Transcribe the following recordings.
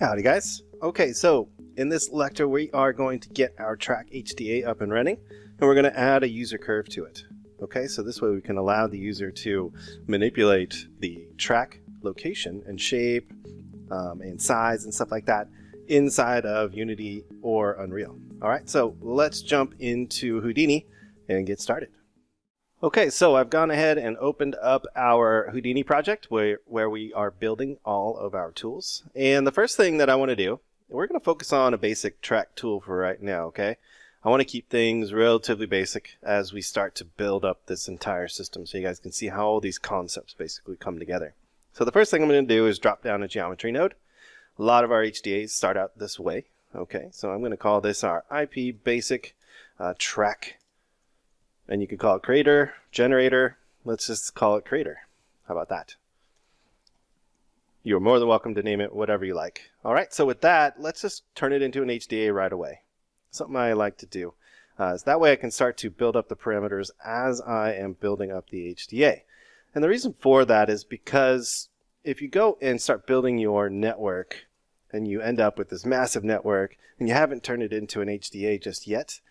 Howdy guys. Okay, so in this lecture we are going to get our track HDA up and running, and we're going to add a user curve to it. Okay, so this way we can allow the user to manipulate the track location and shape and size and stuff like that inside of Unity or Unreal. Alright, so let's jump into Houdini and get started. Okay, so I've gone ahead and opened up our Houdini project where we are building all of our tools. And the first thing that I want to do, we're going to focus on a basic track tool for right now, okay? I want to keep things relatively basic as we start to build up this entire system so you guys can see how all these concepts basically come together. So the first thing I'm going to do is drop down a geometry node. A lot of our HDAs start out this way, okay? So I'm going to call this our IP basic track. And you can call it creator, generator. Let's just call it creator. How about that? You're more than welcome to name it whatever you like. All right, so with that, let's just turn it into an HDA right away. Something I like to do. So that way I can start to build up the parameters as I am building up the HDA. And the reason for that is because if you go and start building your network and you end up with this massive network and you haven't turned it into an HDA just yet,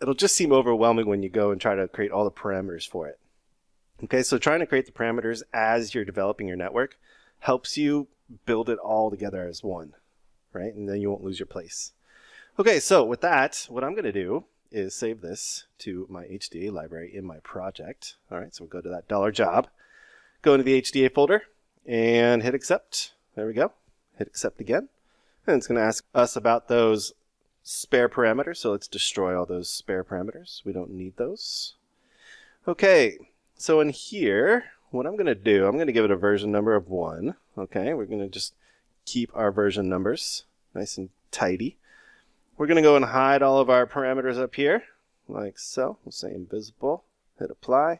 it'll just seem overwhelming when you go and try to create all the parameters for it. Okay, so trying to create the parameters as you're developing your network helps you build it all together as one, right? And then you won't lose your place. Okay, so with that, what I'm going to do is save this to my HDA library in my project. All right, so we'll go to that $job, go into the HDA folder, and hit accept. There we go. Hit accept again. And it's going to ask us about those spare parameters, so let's destroy all those spare parameters. We don't need those. Okay, so in here, what I'm going to do, I'm going to give it a version number of 1. Okay, we're going to just keep our version numbers nice and tidy. We're going to go and hide all of our parameters up here, like so. We'll say invisible, hit apply.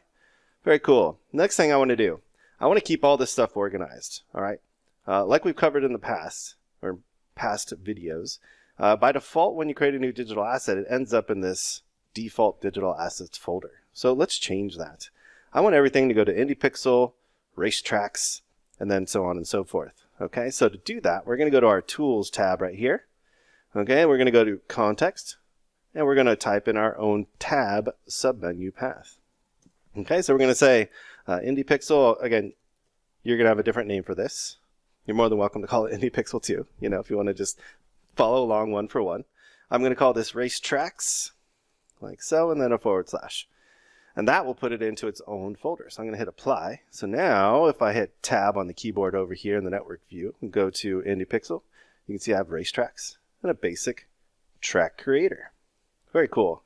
Very cool. Next thing I want to do, I want to keep all this stuff organized, all right? Like we've covered in the past, or past videos, by default, when you create a new digital asset, it ends up in this default digital assets folder. So let's change that. I want everything to go to IndyPixel, Racetracks, and then so on and so forth. Okay, so to do that, we're going to go to our Tools tab right here. Okay, we're going to go to Context, and we're going to type in our own tab submenu path. Okay, so we're going to say IndyPixel. Again, you're going to have a different name for this. You're more than welcome to call it IndyPixel too, you know, if you want to just follow along one for one. I'm going to call this Racetracks, like so, and then a /. And that will put it into its own folder. So I'm going to hit apply. So now if I hit tab on the keyboard over here in the network view and go to IndyPixel, you can see I have Racetracks and a basic track creator. Very cool.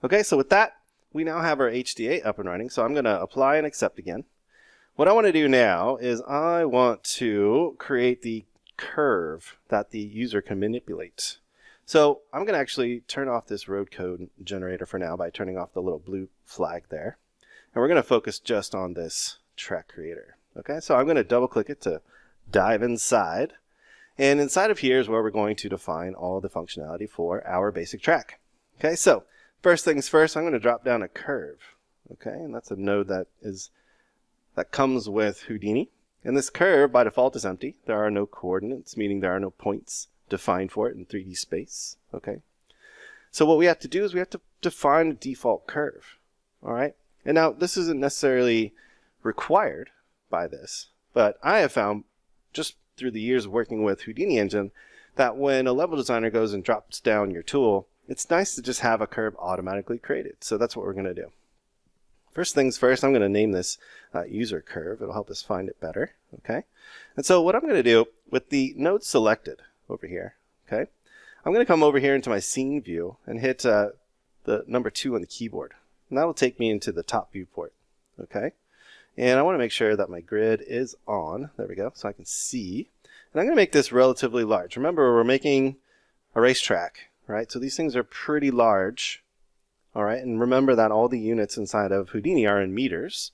Okay, so with that, we now have our HDA up and running. So I'm going to apply and accept again. What I want to do now is I want to create the curve that the user can manipulate. So I'm going to actually turn off this road code generator for now by turning off the little blue flag there. And we're going to focus just on this track creator. Okay, so I'm going to double click it to dive inside. And inside of here is where we're going to define all the functionality for our basic track. Okay, so first things first, I'm going to drop down a curve. Okay, and that's a node that comes with Houdini. And this curve, by default, is empty. There are no coordinates, meaning there are no points defined for it in 3D space. Okay. So what we have to do is we have to define a default curve. All right. And now this isn't necessarily required by this, but I have found just through the years of working with Houdini Engine that when a level designer goes and drops down your tool, it's nice to just have a curve automatically created. So that's what we're going to do. First things first, I'm going to name this user curve. It'll help us find it better. Okay. And so what I'm going to do with the node selected over here, okay, I'm going to come over here into my scene view and hit the number 2 on the keyboard. And that'll take me into the top viewport. Okay. And I want to make sure that my grid is on. There we go. So I can see. And I'm going to make this relatively large. Remember, we're making a racetrack, right? So these things are pretty large. All right, and remember that all the units inside of Houdini are in meters.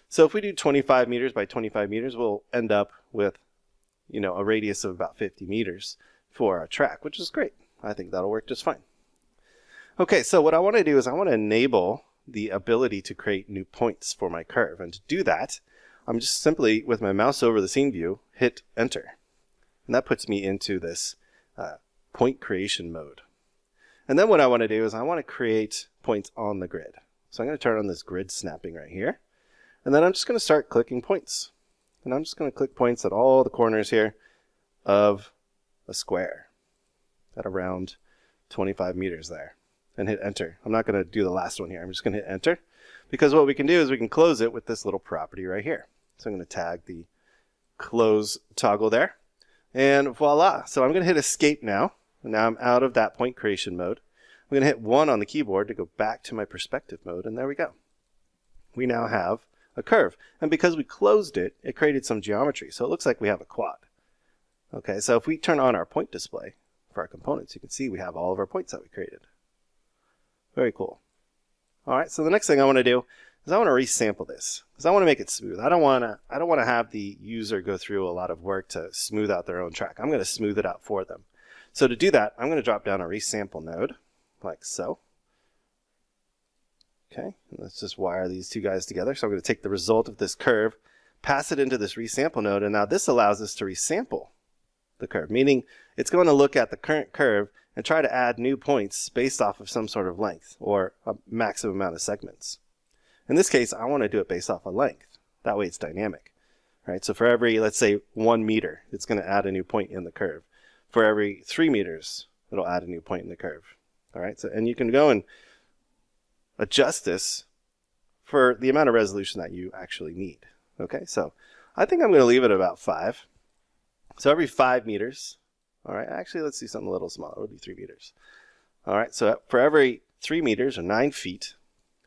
So if we do 25 meters by 25 meters, we'll end up with, you know, a radius of about 50 meters for our track, which is great. I think that'll work just fine. Okay, so what I want to do is I want to enable the ability to create new points for my curve. And to do that, I'm just simply, with my mouse over the scene view, hit enter. And that puts me into this point creation mode. And then what I want to do is I want to create points on the grid. So I'm going to turn on this grid snapping right here. And then I'm just going to start clicking points. And I'm just going to click points at all the corners here of a square at around 25 meters there. And hit enter. I'm not going to do the last one here. I'm just going to hit enter. Because what we can do is we can close it with this little property right here. So I'm going to tag the close toggle there. And voila. So I'm going to hit escape now. And now I'm out of that point creation mode. I'm going to hit 1 on the keyboard to go back to my perspective mode. And there we go. We now have a curve. And because we closed it, it created some geometry. So it looks like we have a quad. Okay, so if we turn on our point display for our components, you can see we have all of our points that we created. Very cool. All right, so the next thing I want to do is I want to resample this because I want to make it smooth. I don't want to have the user go through a lot of work to smooth out their own track. I'm going to smooth it out for them. So to do that, I'm going to drop down a resample node like so. Okay, and let's just wire these two guys together. So I'm going to take the result of this curve, pass it into this resample node, and now this allows us to resample the curve, meaning it's going to look at the current curve and try to add new points based off of some sort of length or a maximum amount of segments. In this case, I want to do it based off of length. That way it's dynamic. Right? So for every, let's say, 1 meter, it's going to add a new point in the curve. For every 3 meters, it'll add a new point in the curve. All right? So, and you can go and adjust this for the amount of resolution that you actually need. Okay? So I think I'm going to leave it about 5. So every 5 meters, all right, actually let's do something a little smaller. It would be 3 meters. All right, so for every 3 meters or 9 feet,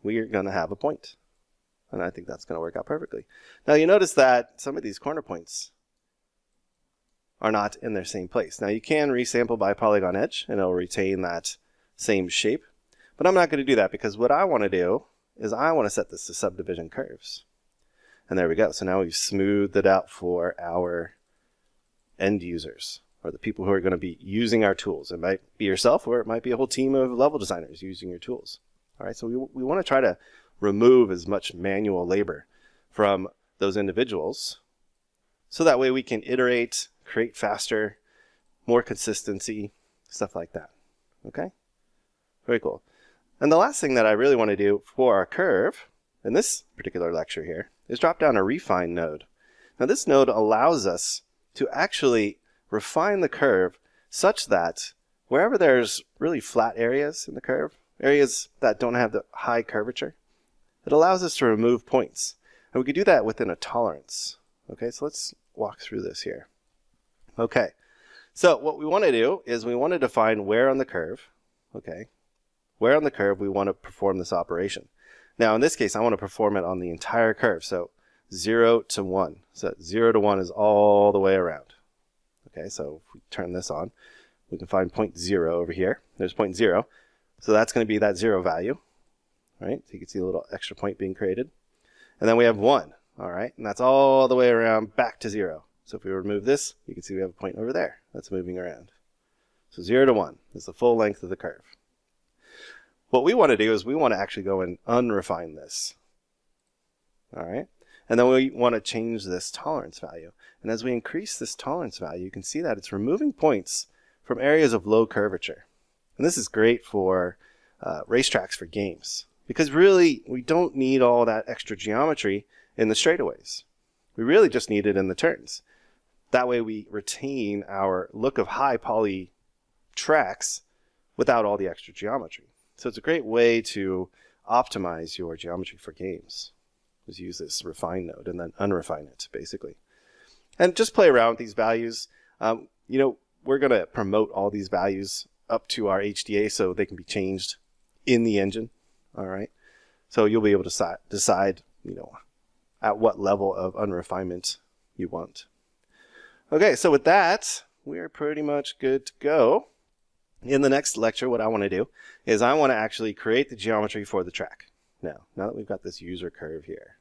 we are going to have a point. And I think that's going to work out perfectly. Now you notice that some of these corner points are not in their same place. Now you can resample by polygon edge and it'll retain that same shape. But I'm not going to do that because what I want to do is I want to set this to subdivision curves. And there we go. So now we've smoothed it out for our end users, or the people who are going to be using our tools. It might be yourself, or it might be a whole team of level designers using your tools. All right, so we want to try to remove as much manual labor from those individuals, so that way we can iterate, create faster, more consistency, stuff like that. Okay, very cool. And the last thing that I really want to do for our curve, in this particular lecture here, is drop down a refine node. Now this node allows us to actually refine the curve such that wherever there's really flat areas in the curve, areas that don't have the high curvature, it allows us to remove points. And we can do that within a tolerance. Okay, so let's walk through this here. Okay, so what we want to do is we want to define where on the curve, okay, where on the curve we want to perform this operation. Now in this case, I want to perform it on the entire curve. So 0 to 1. So 0 to 1 is all the way around. Okay, so if we turn this on, we can find point 0 over here. There's point 0. So that's going to be that 0 value. Right? So you can see a little extra point being created. And then we have 1. All right, and that's all the way around back to 0. So if we remove this, you can see we have a point over there that's moving around. So 0 to 1 is the full length of the curve. What we want to do is we want to actually go and unrefine this. All right. And then we want to change this tolerance value. And as we increase this tolerance value, you can see that it's removing points from areas of low curvature. And this is great for racetracks for games. Because really, we don't need all that extra geometry in the straightaways. We really just need it in the turns. That way we retain our look of high poly tracks without all the extra geometry. So it's a great way to optimize your geometry for games. Just use this refine node and then unrefine it, basically. And just play around with these values. You know, we're going to promote all these values up to our HDA so they can be changed in the engine. All right. So you'll be able to decide, you know, at what level of unrefinement you want. Okay, so with that, we're pretty much good to go. In the next lecture, what I want to do is I want to actually create the geometry for the track. Now that we've got this user curve here.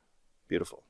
Beautiful.